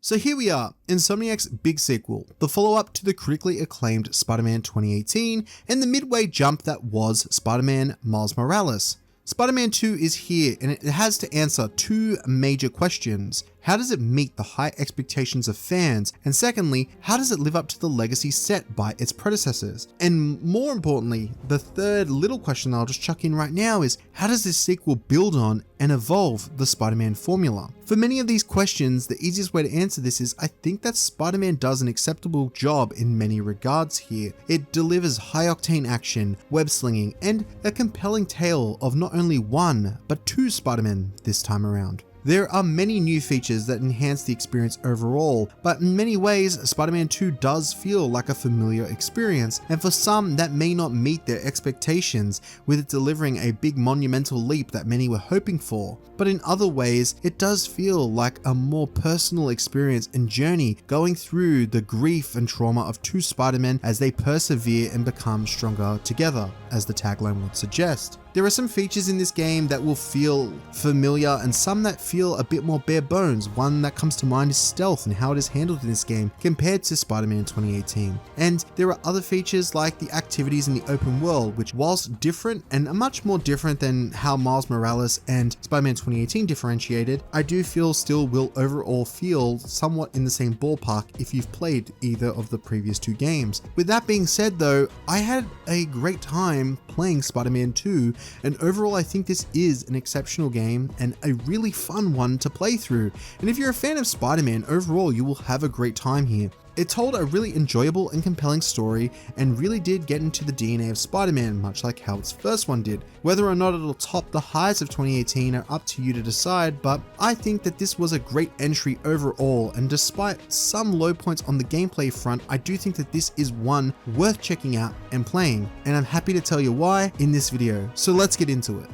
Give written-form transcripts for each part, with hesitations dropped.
So here we are, Insomniac's big sequel, the follow-up to the critically acclaimed Spider-Man 2018, and the midway jump that was Spider-Man Miles Morales. Spider-Man 2 is here, and it has to answer two major questions. How does it meet the high expectations of fans? And secondly, how does it live up to the legacy set by its predecessors? And more importantly, the third little question I'll just chuck in right now is, how does this sequel build on and evolve the Spider-Man formula? For many of these questions, the easiest way to answer this is I think that Spider-Man does an acceptable job in many regards here. It delivers high-octane action, web-slinging, and a compelling tale of not only one, but two Spider-Men this time around. There are many new features that enhance the experience overall, but in many ways, Spider-Man 2 does feel like a familiar experience, and for some that may not meet their expectations, with it delivering a big monumental leap that many were hoping for. But in other ways, it does feel like a more personal experience and journey going through the grief and trauma of two Spider-Men as they persevere and become stronger together, as the tagline would suggest. There are some features in this game that will feel familiar and some that feel a bit more bare bones. One that comes to mind is stealth and how it is handled in this game compared to Spider-Man 2018. And there are other features like the activities in the open world, which whilst different and much more different than how Miles Morales and Spider-Man 2018 differentiated, I do feel still will overall feel somewhat in the same ballpark if you've played either of the previous two games. With that being said though, I had a great time playing Spider-Man 2, and overall I think this is an exceptional game and a really fun one to play through. And if you're a fan of Spider-Man, overall you will have a great time here. It told a really enjoyable and compelling story and really did get into the DNA of Spider-Man, much like how its first one did. Whether or not it'll top the highs of 2018 are up to you to decide, but I think that this was a great entry overall, and despite some low points on the gameplay front, I do think that this is one worth checking out and playing, and I'm happy to tell you why in this video. So let's get into it.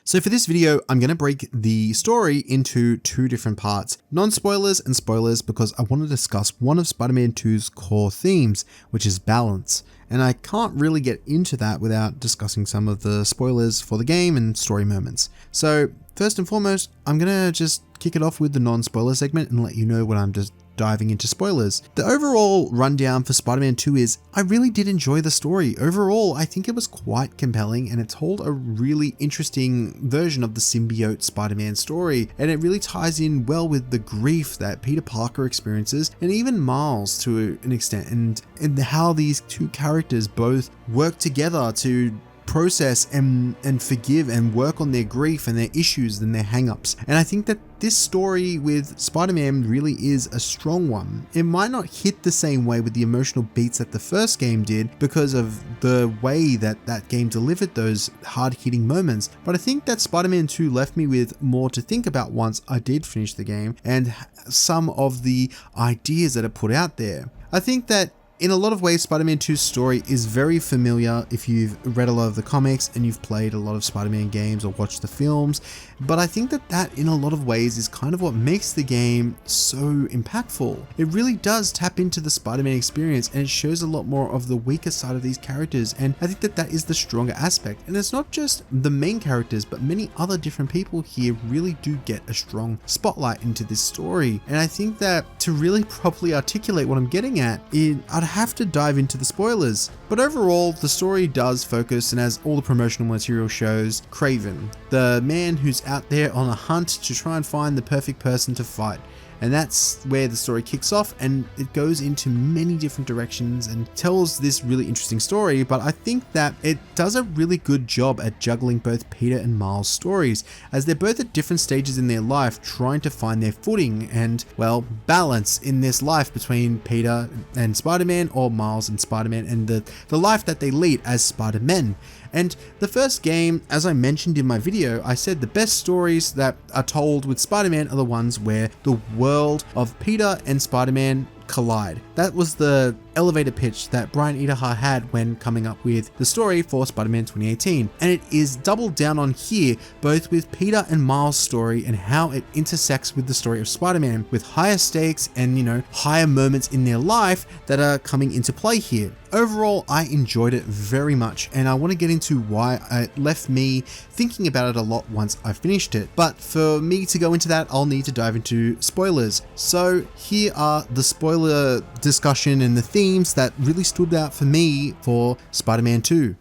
So for this video, I'm going to break the story into two different parts, non-spoilers and spoilers, because I want to discuss one of Spider-Man 2's core themes, which is balance. And I can't really get into that without discussing some of the spoilers for the game and story moments. So first and foremost, I'm going to just kick it off with the non-spoiler segment and let you know what I'm just diving into spoilers. The overall rundown for Spider-Man 2 is, I really did enjoy the story. Overall, I think it was quite compelling and it told a really interesting version of the symbiote Spider-Man story, and it really ties in well with the grief that Peter Parker experiences and even Miles to an extent, and how these two characters both work together to process and forgive and work on their grief and their issues and their hang-ups. And I think that this story with Spider-Man really is a strong one. It might not hit the same way with the emotional beats that the first game did because of the way that that game delivered those hard-hitting moments, but I think that Spider-Man 2 left me with more to think about once I did finish the game and some of the ideas that are put out there. I think that in a lot of ways, Spider-Man 2's story is very familiar if you've read a lot of the comics and you've played a lot of Spider-Man games or watched the films, but I think that in a lot of ways is kind of what makes the game so impactful. It really does tap into the Spider-Man experience and it shows a lot more of the weaker side of these characters, and I think that is the stronger aspect. And it's not just the main characters, but many other different people here really do get a strong spotlight into this story. And I think that to really properly articulate what I'm getting at, I'd have to dive into the spoilers. But overall, the story does focus, and as all the promotional material shows, Kraven, the man who's out there on a hunt to try and find the perfect person to fight. And that's where the story kicks off, and it goes into many different directions and tells this really interesting story, but I think that it does a really good job at juggling both Peter and Miles' stories, as they're both at different stages in their life trying to find their footing and, well, balance in this life between Peter and Spider-Man, or Miles and Spider-Man, and the life that they lead as Spider-Men. And the first game, as I mentioned in my video, I said the best stories that are told with Spider-Man are the ones where the world of Peter and Spider-Man collide. That was the elevator pitch that Brian Idaha had when coming up with the story for Spider-Man 2018. And it is doubled down on here, both with Peter and Miles' story and how it intersects with the story of Spider-Man, with higher stakes and, higher moments in their life that are coming into play here. Overall, I enjoyed it very much, and I want to get into why it left me thinking about it a lot once I finished it. But for me to go into that, I'll need to dive into spoilers. So here are the spoiler discussion and the themes that really stood out for me for Spider-Man 2.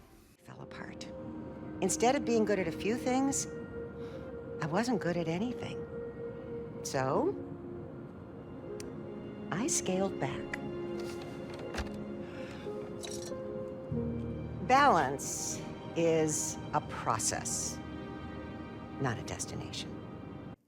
Fell apart. Instead of being good at a few things, I wasn't good at anything. So I scaled back. Balance is a process, not a destination.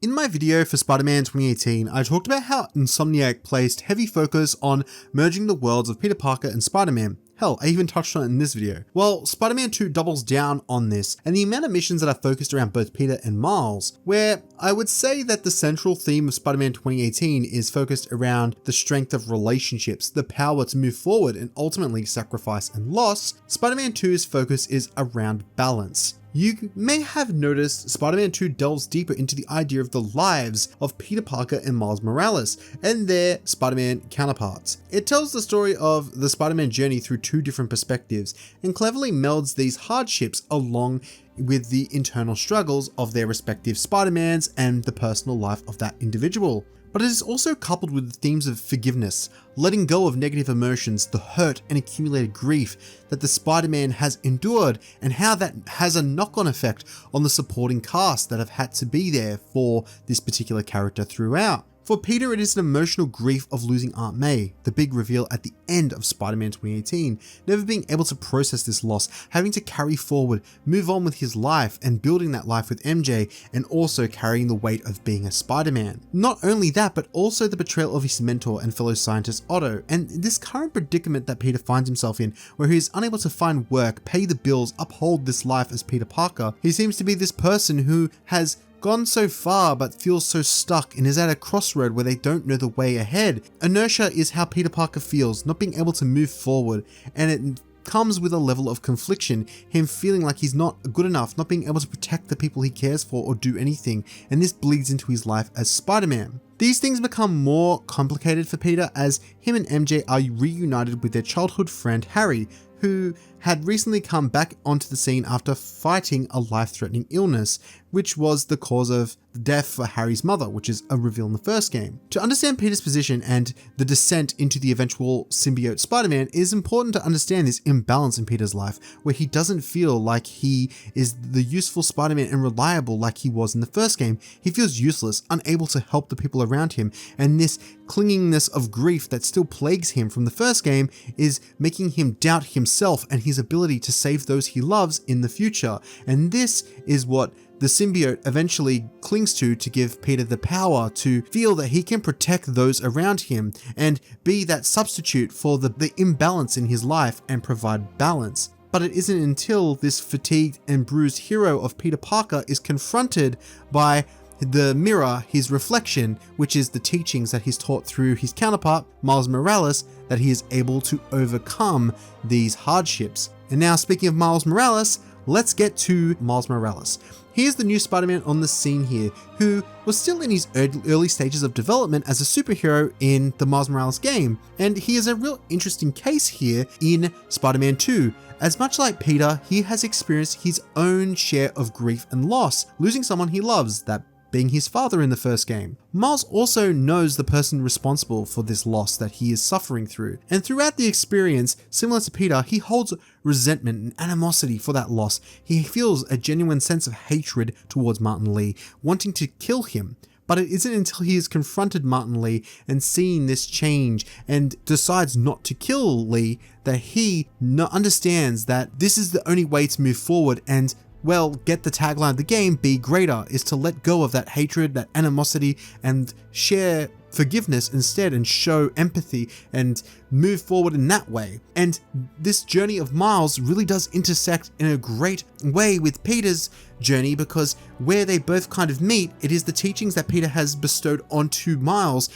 In my video for Spider-Man 2018, I talked about how Insomniac placed heavy focus on merging the worlds of Peter Parker and Spider-Man. Hell, I even touched on it in this video. Well, Spider-Man 2 doubles down on this, and the amount of missions that are focused around both Peter and Miles, where I would say that the central theme of Spider-Man 2018 is focused around the strength of relationships, the power to move forward and ultimately sacrifice and loss. Spider-Man 2's focus is around balance. You may have noticed Spider-Man 2 delves deeper into the idea of the lives of Peter Parker and Miles Morales and their Spider-Man counterparts. It tells the story of the Spider-Man journey through two different perspectives and cleverly melds these hardships along with the internal struggles of their respective Spider-Mans and the personal life of that individual. But it is also coupled with the themes of forgiveness, letting go of negative emotions, the hurt and accumulated grief that the Spider-Man has endured, and how that has a knock-on effect on the supporting cast that have had to be there for this particular character throughout. For Peter, it is an emotional grief of losing Aunt May, the big reveal at the end of Spider-Man 2018, never being able to process this loss, having to carry forward, move on with his life and building that life with MJ, and also carrying the weight of being a Spider-Man. Not only that, but also the betrayal of his mentor and fellow scientist Otto, and this current predicament that Peter finds himself in, where he is unable to find work, pay the bills, uphold this life as Peter Parker. He seems to be this person who has gone so far but feels so stuck and is at a crossroad where they don't know the way ahead. Inertia is how Peter Parker feels, not being able to move forward, and it comes with a level of confliction, him feeling like he's not good enough, not being able to protect the people he cares for or do anything, and this bleeds into his life as Spider-Man. These things become more complicated for Peter as him and MJ are reunited with their childhood friend Harry, who had recently come back onto the scene after fighting a life-threatening illness, which was the cause of the death for Harry's mother, which is a reveal in the first game. To understand Peter's position and the descent into the eventual symbiote Spider-Man, it is important to understand this imbalance in Peter's life, where he doesn't feel like he is the useful Spider-Man and reliable like he was in the first game. He feels useless, unable to help the people around him, and this clingingness of grief that still plagues him from the first game is making him doubt himself and his ability to save those he loves in the future. And this is what the symbiote eventually clings to give Peter the power to feel that he can protect those around him and be that substitute for the imbalance in his life and provide balance. But it isn't until this fatigued and bruised hero of Peter Parker is confronted by the mirror, his reflection, which is the teachings that he's taught through his counterpart, Miles Morales, that he is able to overcome these hardships. And now, speaking of Miles Morales, let's get to Miles Morales. He is the new Spider-Man on the scene here, who was still in his early stages of development as a superhero in the Miles Morales game, and he is a real interesting case here in Spider-Man 2. As much like Peter, he has experienced his own share of grief and loss, losing someone he loves, that being his father in the first game. Miles also knows the person responsible for this loss that he is suffering through, and throughout the experience, similar to Peter, he holds resentment and animosity for that loss. He feels a genuine sense of hatred towards Martin Lee, wanting to kill him. But it isn't until he has confronted Martin Lee and seen this change and decides not to kill Lee that he understands that this is the only way to move forward and, well, get the tagline of the game, be greater, is to let go of that hatred, that animosity, and share forgiveness instead and show empathy and move forward in that way. And this journey of Miles really does intersect in a great way with Peter's journey, because where they both kind of meet, it is the teachings that Peter has bestowed onto Miles,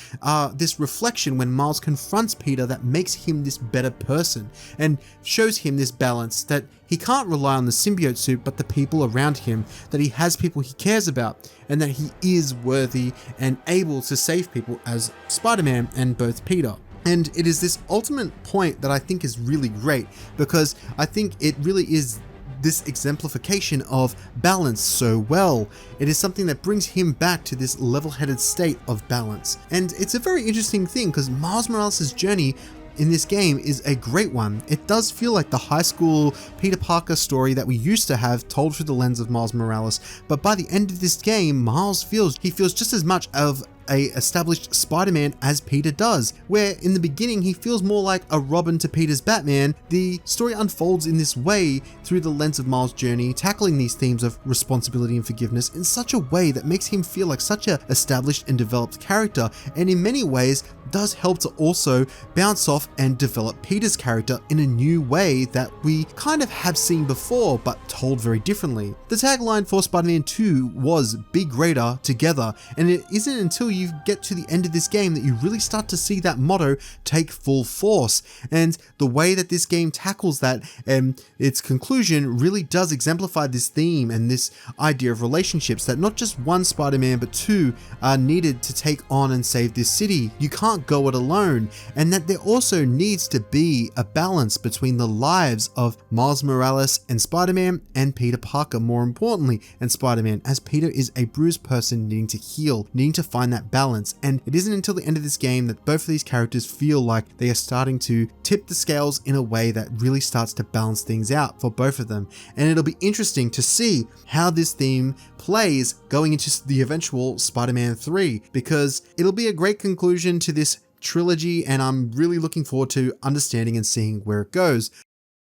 this reflection when Miles confronts Peter that makes him this better person and shows him this balance that he can't rely on the symbiote suit but the people around him, that he has people he cares about, and that he is worthy and able to save people as Spider-Man and both Peter. And it is this ultimate point that I think is really great, because I think it really is this exemplification of balance so well. It is something that brings him back to this level-headed state of balance. And it's a very interesting thing because Miles Morales' journey in this game is a great one. It does feel like the high school Peter Parker story that we used to have told through the lens of Miles Morales, but by the end of this game, Miles feels just as much of a established Spider-Man as Peter does, where in the beginning he feels more like a Robin to Peter's Batman. The story unfolds in this way through the lens of Miles' journey, tackling these themes of responsibility and forgiveness in such a way that makes him feel like such a established and developed character, and in many ways does help to also bounce off and develop Peter's character in a new way that we kind of have seen before, but told very differently. The tagline for Spider-Man 2 was "Be greater together," and it isn't until you get to the end of this game that you really start to see that motto take full force. And the way that this game tackles that and its conclusion really does exemplify this theme and this idea of relationships, that not just one Spider-Man but two are needed to take on and save this city. You can't go it alone, and that there also needs to be a balance between the lives of Miles Morales and Spider-Man, and Peter Parker more importantly and Spider-Man, as Peter is a bruised person needing to heal, needing to find that balance. And it isn't until the end of this game that both of these characters feel like they are starting to tip the scales in a way that really starts to balance things out for both of them. And it'll be interesting to see how this theme plays going into the eventual Spider-Man 3, because it'll be a great conclusion to this trilogy, and I'm really looking forward to understanding and seeing where it goes.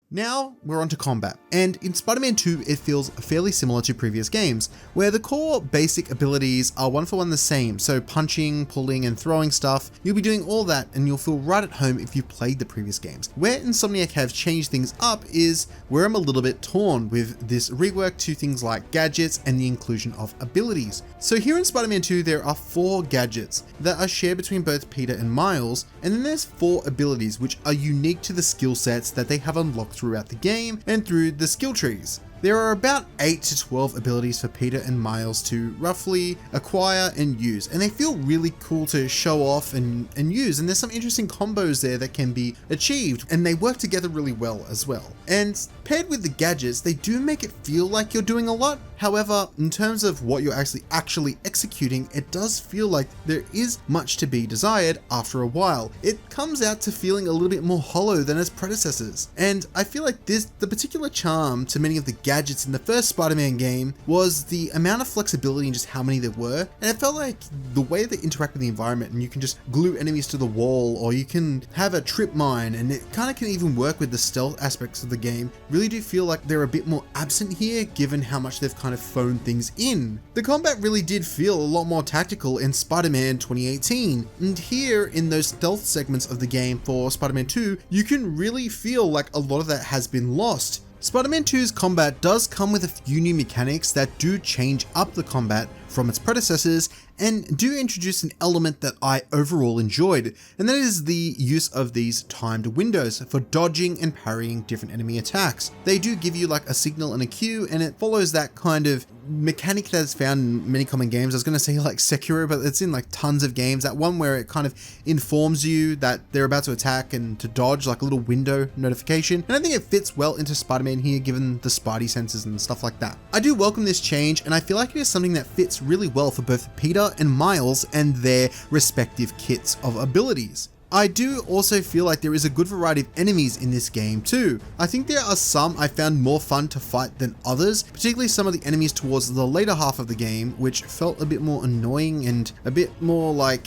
Now we're on to combat, and in Spider-Man 2 it feels fairly similar to previous games, where the core basic abilities are one for one the same, so punching, pulling and throwing stuff, you'll be doing all that and you'll feel right at home if you've played the previous games. Where Insomniac have changed things up is where I'm a little bit torn with this rework to things like gadgets and the inclusion of abilities. So here in Spider-Man 2 there are 4 gadgets that are shared between both Peter and Miles, and then there's 4 abilities which are unique to the skill sets that they have unlocked throughout the game and through the skill trees. There are about 8 to 12 abilities for Peter and Miles to roughly acquire and use, and they feel really cool to show off and use, and there's some interesting combos there that can be achieved, and they work together really well as well. And paired with the gadgets, they do make it feel like you're doing a lot. However, in terms of what you're actually executing, it does feel like there is much to be desired after a while. It comes out to feeling a little bit more hollow than its predecessors. And I feel like the particular charm to many of the gadgets in the first Spider-Man game was the amount of flexibility and just how many there were. And it felt like the way they interact with the environment, and you can just glue enemies to the wall, or you can have a trip mine, and it kind of can even work with the stealth aspects of the game, really do feel like they're a bit more absent here given how much they've kind of phoned things in. The combat really did feel a lot more tactical in Spider-Man 2018, and here in those stealth segments of the game for Spider-Man 2, you can really feel like a lot of that has been lost. Spider-Man 2's combat does come with a few new mechanics that do change up the combat from its predecessors and do introduce an element that I overall enjoyed, and that is the use of these timed windows for dodging and parrying different enemy attacks. They do give you like a signal and a cue, and it follows that kind of mechanic that's found in many common games. I was going to say like Sekiro, but it's in like tons of games. That one where it kind of informs you that they're about to attack and to dodge, like a little window notification. And I think it fits well into Spider-Man here, given the Spidey senses and stuff like that. I do welcome this change, and I feel like it is something that fits really well for both Peter and Miles and their respective kits of abilities. I do also feel like there is a good variety of enemies in this game too. I think there are some I found more fun to fight than others, particularly some of the enemies towards the later half of the game, which felt a bit more annoying and a bit more like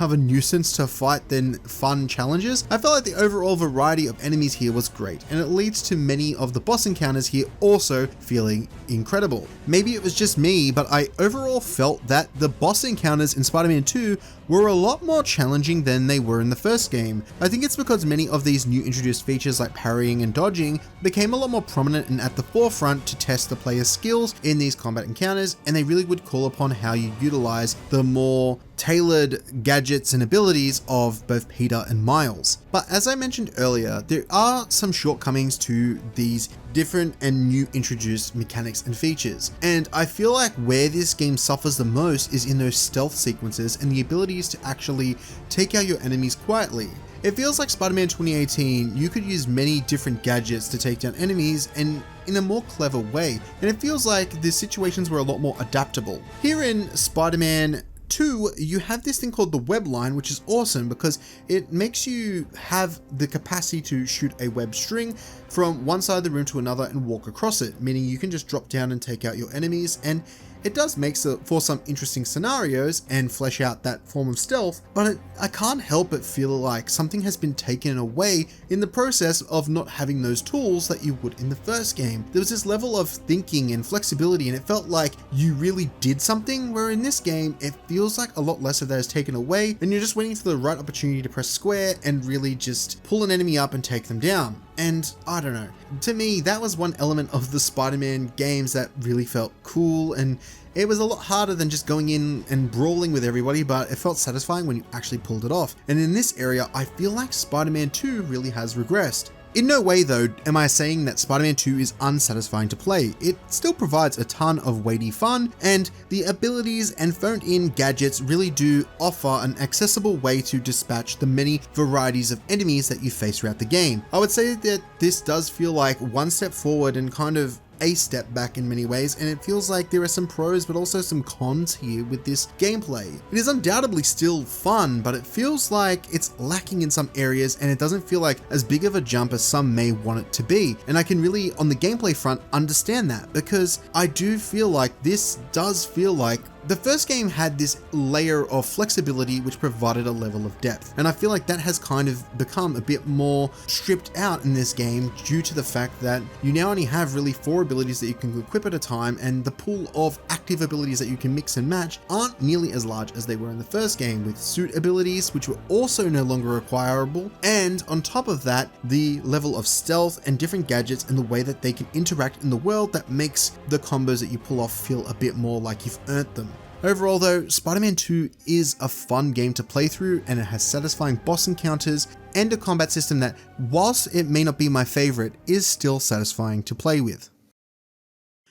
of a nuisance to fight than fun challenges. I felt like the overall variety of enemies here was great, and it leads to many of the boss encounters here also feeling incredible. Maybe it was just me, but I overall felt that the boss encounters in Spider-Man 2 were a lot more challenging than they were in the first game. I think it's because many of these new introduced features like parrying and dodging became a lot more prominent and at the forefront to test the player's skills in these combat encounters, and they really would call upon how you utilize the more tailored gadgets and abilities of both Peter and Miles. But as I mentioned earlier, there are some shortcomings to these different and new introduced mechanics and features, and I feel like where this game suffers the most is in those stealth sequences and the abilities to actually take out your enemies quietly. It feels like Spider-Man 2018, you could use many different gadgets to take down enemies and in a more clever way, and it feels like the situations were a lot more adaptable. Here in Spider-Man 2, you have this thing called the web line, which is awesome because it makes you have the capacity to shoot a web string from one side of the room to another and walk across it, meaning you can just drop down and take out your enemies, and it does make for some interesting scenarios and flesh out that form of stealth, but I can't help but feel like something has been taken away in the process of not having those tools that you would in the first game. There was this level of thinking and flexibility, and it felt like you really did something, where in this game, it feels like a lot less of that is taken away, and you're just waiting for the right opportunity to press square and really just pull an enemy up and take them down. And I don't know, to me, that was one element of the Spider-Man games that really felt cool, and it was a lot harder than just going in and brawling with everybody, but it felt satisfying when you actually pulled it off. And in this area, I feel like Spider-Man 2 really has regressed. In no way though am I saying that Spider-Man 2 is unsatisfying to play. It still provides a ton of weighty fun, and the abilities and phoned-in gadgets really do offer an accessible way to dispatch the many varieties of enemies that you face throughout the game. I would say that this does feel like one step forward and kind of a step back in many ways, and it feels like there are some pros but also some cons here with this gameplay. It is undoubtedly still fun, but it feels like it's lacking in some areas, and it doesn't feel like as big of a jump as some may want it to be. And I can really, on the gameplay front, understand that, because I do feel like this does feel like the first game had this layer of flexibility which provided a level of depth, and I feel like that has kind of become a bit more stripped out in this game due to the fact that you now only have really 4 abilities that you can equip at a time, and the pool of active abilities that you can mix and match aren't nearly as large as they were in the first game, with suit abilities which were also no longer acquirable, and on top of that, the level of stealth and different gadgets and the way that they can interact in the world that makes the combos that you pull off feel a bit more like you've earned them. Overall though, Spider-Man 2 is a fun game to play through, and it has satisfying boss encounters and a combat system that, whilst it may not be my favorite, is still satisfying to play with.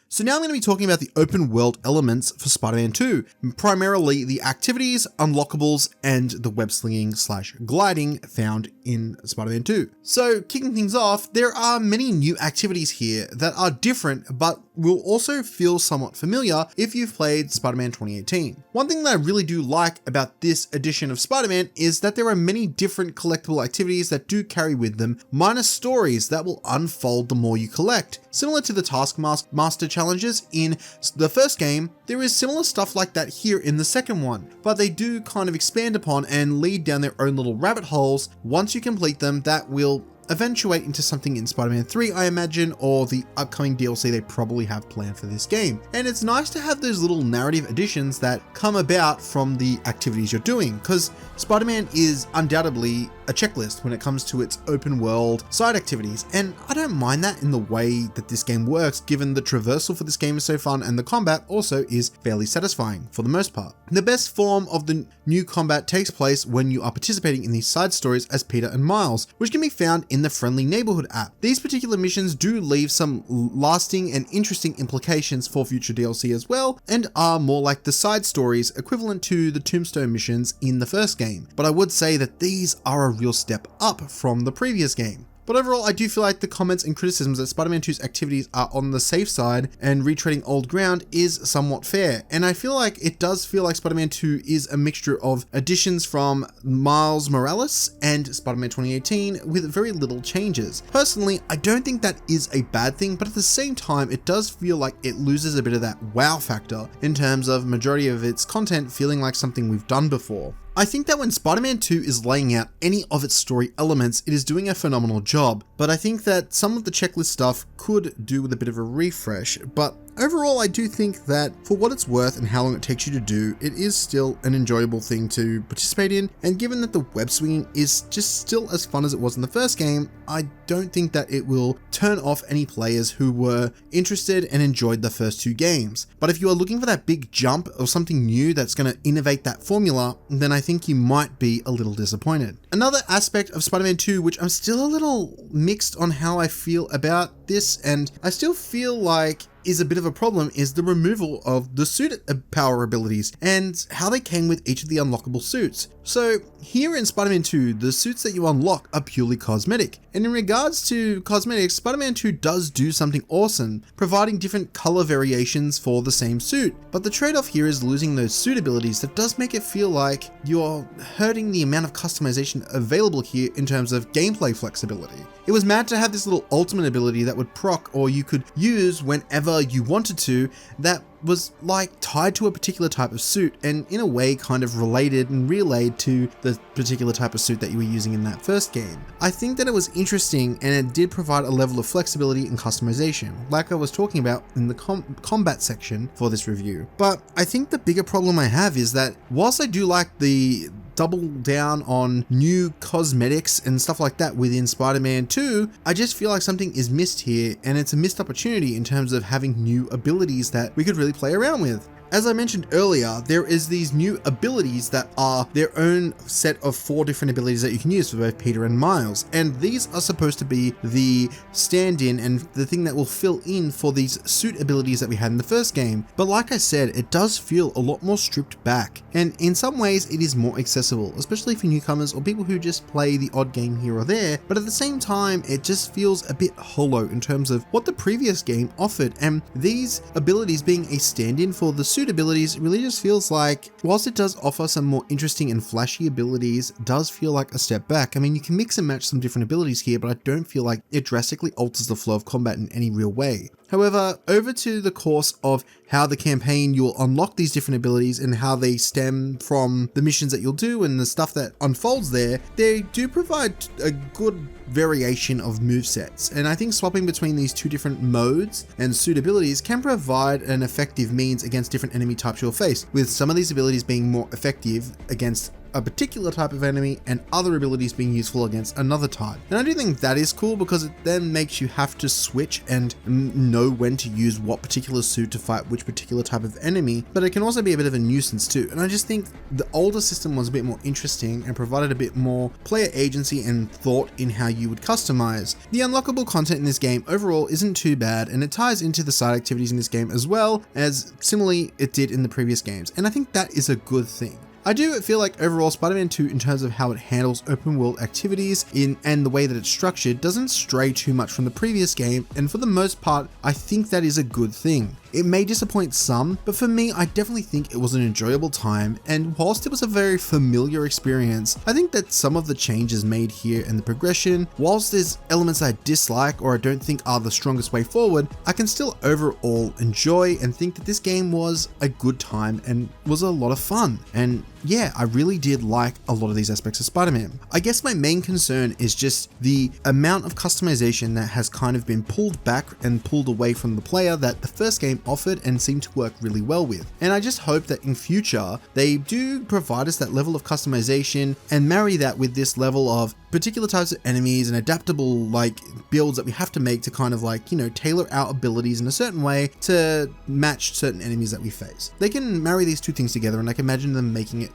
So now I'm going to be talking about the open world elements for Spider-Man 2, primarily the activities, unlockables, and the web slinging / gliding found in Spider-Man 2. So kicking things off, there are many new activities here that are different, but will also feel somewhat familiar if you've played Spider-Man 2018. One thing that I really do like about this edition of Spider-Man is that there are many different collectible activities that do carry with them minor stories that will unfold the more you collect. Similar to the Taskmaster challenges in the first game, there is similar stuff like that here in the second one, but they do kind of expand upon and lead down their own little rabbit holes once you complete them that will eventuate into something in Spider-Man 3, I imagine, or the upcoming DLC they probably have planned for this game. And it's nice to have those little narrative additions that come about from the activities you're doing, because Spider-Man is undoubtedly a checklist when it comes to its open world side activities, and I don't mind that in the way that this game works, given the traversal for this game is so fun and the combat also is fairly satisfying for the most part. The best form of the new combat takes place when you are participating in these side stories as Peter and Miles, which can be found in the Friendly Neighborhood app. These particular missions do leave some lasting and interesting implications for future DLC as well, and are more like the side stories equivalent to the Tombstone missions in the first game, but I would say that these are a real step up from the previous game. But overall, I do feel like the comments and criticisms that Spider-Man 2's activities are on the safe side and retreading old ground is somewhat fair. And I feel like it does feel like Spider-Man 2 is a mixture of additions from Miles Morales and Spider-Man 2018 with very little changes. Personally, I don't think that is a bad thing, but at the same time, it does feel like it loses a bit of that wow factor in terms of majority of its content feeling like something we've done before. I think that when Spider-Man 2 is laying out any of its story elements, it is doing a phenomenal job, but I think that some of the checklist stuff could do with a bit of a refresh. But overall, I do think that for what it's worth and how long it takes you to do, it is still an enjoyable thing to participate in, and given that the web swinging is just still as fun as it was in the first game, I don't think that it will turn off any players who were interested and enjoyed the first two games. But if you are looking for that big jump or something new that's going to innovate that formula, then I think you might be a little disappointed. Another aspect of Spider-Man 2, which I'm still a little mixed on how I feel about this, and I still feel like is a bit of a problem, is the removal of the suit power abilities and how they came with each of the unlockable suits. So here in Spider-Man 2, the suits that you unlock are purely cosmetic. And in regards to cosmetics, Spider-Man 2 does do something awesome, providing different color variations for the same suit. But the trade-off here is losing those suit abilities that does make it feel like you're hurting the amount of customization available here in terms of gameplay flexibility. It was mad to have this little ultimate ability that would proc or you could use whenever you wanted to, that was like tied to a particular type of suit and in a way kind of related and relayed to the particular type of suit that you were using in that first game. I think that it was interesting and it did provide a level of flexibility and customization, like I was talking about in the combat section for this review. But I think the bigger problem I have is that whilst I do like the double down on new cosmetics and stuff like that within Spider-Man 2, I just feel like something is missed here, and it's a missed opportunity in terms of having new abilities that we could really play around with. As I mentioned earlier, there is these new abilities that are their own set of 4 different abilities that you can use for both Peter and Miles, and these are supposed to be the stand-in and the thing that will fill in for these suit abilities that we had in the first game. But like I said, it does feel a lot more stripped back, and in some ways it is more accessible, especially for newcomers or people who just play the odd game here or there, but at the same time it just feels a bit hollow in terms of what the previous game offered, and these abilities being a stand-in for the suit abilities really just feels like, whilst it does offer some more interesting and flashy abilities, does feel like a step back. I mean, you can mix and match some different abilities here, but I don't feel like it drastically alters the flow of combat in any real way. However, over to the course of how the campaign, you'll unlock these different abilities and how they stem from the missions that you'll do and the stuff that unfolds there, they do provide a good variation of movesets. And I think swapping between these two different modes and suit abilities can provide an effective means against different enemy types you'll face, with some of these abilities being more effective against a particular type of enemy and other abilities being useful against another type. And I do think that is cool because it then makes you have to switch and know when to use what particular suit to fight which particular type of enemy, but it can also be a bit of a nuisance too. And I just think the older system was a bit more interesting and provided a bit more player agency and thought in how you would customize. The unlockable content in this game overall isn't too bad, and it ties into the side activities in this game as well as similarly it did in the previous games, and I think that is a good thing. I do feel like overall Spider-Man 2, in terms of how it handles open world activities and the way that it's structured, doesn't stray too much from the previous game, and for the most part I think that is a good thing. It may disappoint some, but for me, I definitely think it was an enjoyable time, and whilst it was a very familiar experience, I think that some of the changes made here and the progression, whilst there's elements I dislike or I don't think are the strongest way forward, I can still overall enjoy and think that this game was a good time and was a lot of fun. And yeah, I really did like a lot of these aspects of Spider-Man. I guess my main concern is just the amount of customization that has kind of been pulled back and pulled away from the player that the first game offered and seemed to work really well with. And I just hope that in future they do provide us that level of customization and marry that with this level of particular types of enemies and adaptable like builds that we have to make to kind of like, you know, tailor our abilities in a certain way to match certain enemies that we face. They can marry these two things together, and I can imagine them making it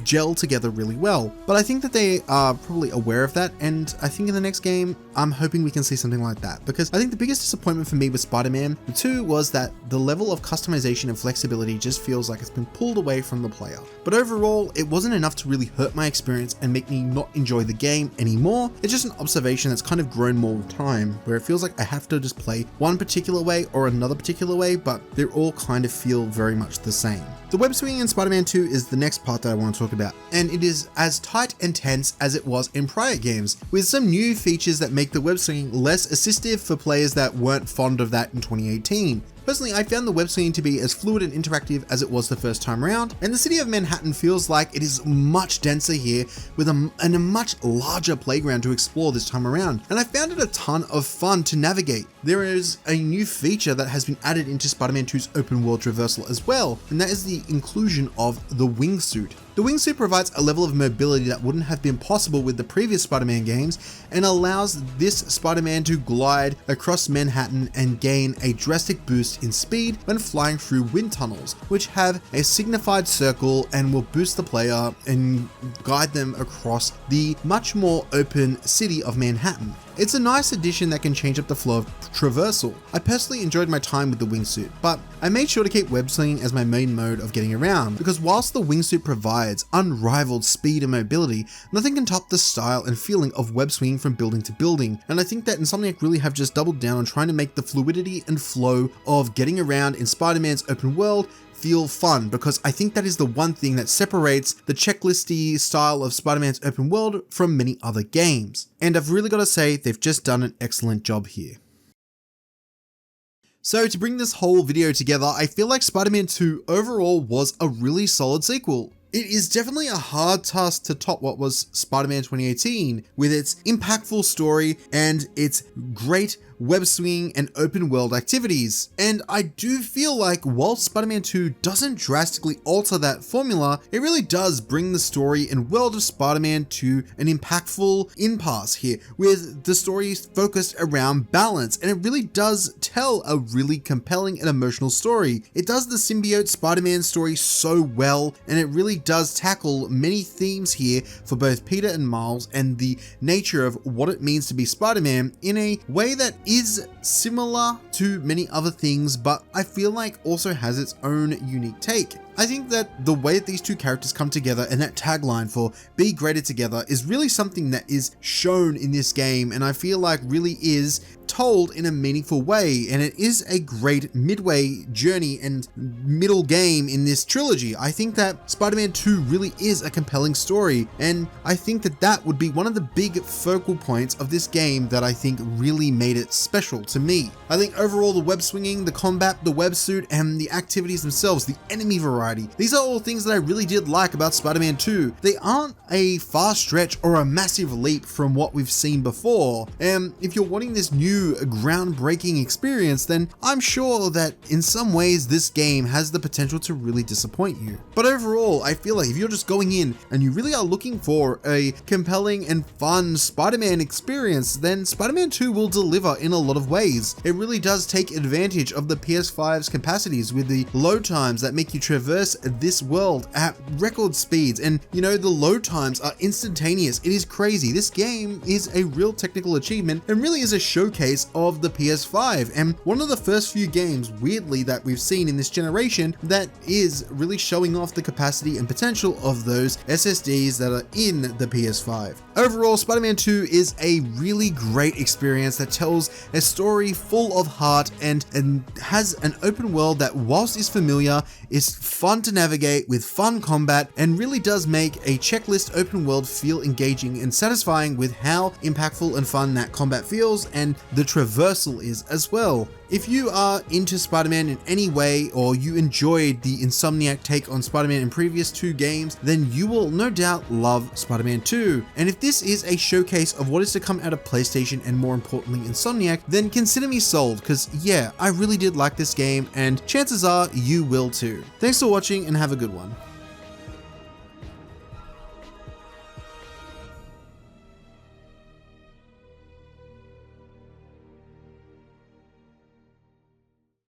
gel together really well. But I think that they are probably aware of that, and I think in the next game I'm hoping we can see something like that, because I think the biggest disappointment for me with Spider-Man 2 was that the level of customization and flexibility just feels like it's been pulled away from the player. But overall, it wasn't enough to really hurt my experience and make me not enjoy the game game anymore. It's just an observation that's kind of grown more with time, where it feels like I have to just play one particular way or another particular way, but they all kind of feel very much the same. The web swinging in Spider-Man 2 is the next part that I want to talk about, and it is as tight and tense as it was in prior games, with some new features that make the web swinging less assistive for players that weren't fond of that in 2018. Personally, I found the web swinging to be as fluid and interactive as it was the first time around, and the city of Manhattan feels like it is much denser here with a much larger playground to explore this time around, and I found it a ton of fun to navigate. There is a new feature that has been added into Spider-Man 2's open world traversal as well, and that is the inclusion of the wingsuit. The wingsuit provides a level of mobility that wouldn't have been possible with the previous Spider-Man games and allows this Spider-Man to glide across Manhattan and gain a drastic boost in speed when flying through wind tunnels, which have a signified circle and will boost the player and guide them across the much more open city of Manhattan. It's a nice addition that can change up the flow of traversal. I personally enjoyed my time with the wingsuit, but I made sure to keep web slinging as my main mode of getting around, because whilst the wingsuit provides unrivaled speed and mobility, nothing can top the style and feeling of web swinging from building to building, and I think that Insomniac really have just doubled down on trying to make the fluidity and flow of getting around in Spider-Man's open world feel fun, because I think that is the one thing that separates the checklisty style of Spider-Man's open world from many other games. And I've really got to say, they've just done an excellent job here. So to bring this whole video together, I feel like Spider-Man 2 overall was a really solid sequel. It is definitely a hard task to top what was Spider-Man 2018 with its impactful story and its great web swinging and open world activities. And I do feel like while Spider-Man 2 doesn't drastically alter that formula, it really does bring the story and world of Spider-Man to an impactful impasse here, with the story focused around balance, and it really does tell a really compelling and emotional story. It does the symbiote Spider-Man story so well, and it really does tackle many themes here for both Peter and Miles and the nature of what it means to be Spider-Man in a way that is similar to many other things, but I feel like also has its own unique take. I think that the way that these two characters come together and that tagline for be greater together is really something that is shown in this game, and I feel like really is told in a meaningful way, and it is a great midway journey and middle game in this trilogy. I think that Spider-Man 2 really is a compelling story, and I think that that would be one of the big focal points of this game that I think really made it special to me. I think overall the web swinging, the combat, the web suit, and the activities themselves, the enemy variety, these are all things that I really did like about Spider-Man 2. They aren't a far stretch or a massive leap from what we've seen before, and if you're wanting this new groundbreaking experience, then I'm sure that in some ways this game has the potential to really disappoint you. But overall, I feel like if you're just going in and you really are looking for a compelling and fun Spider-Man experience, then Spider-Man 2 will deliver in a lot of ways. It really does take advantage of the PS5's capacities with the load times that make you traverse this world at record speeds, and you know, the load times are instantaneous. It is crazy. This game is a real technical achievement and really is a showcase of the PS5, and one of the first few games, weirdly, that we've seen in this generation that is really showing off the capacity and potential of those SSDs that are in the PS5. Overall, Spider-Man 2 is a really great experience that tells a story full of heart and has an open world that, whilst is familiar, is fun to navigate with fun combat, and really does make a checklist open world feel engaging and satisfying with how impactful and fun that combat feels and the traversal is as well. If you are into Spider-Man in any way, or you enjoyed the Insomniac take on Spider-Man in previous two games, then you will no doubt love Spider-Man 2. And if this is a showcase of what is to come out of PlayStation and more importantly Insomniac, then consider me sold, because yeah, I really did like this game and chances are you will too. Thanks for watching and have a good one.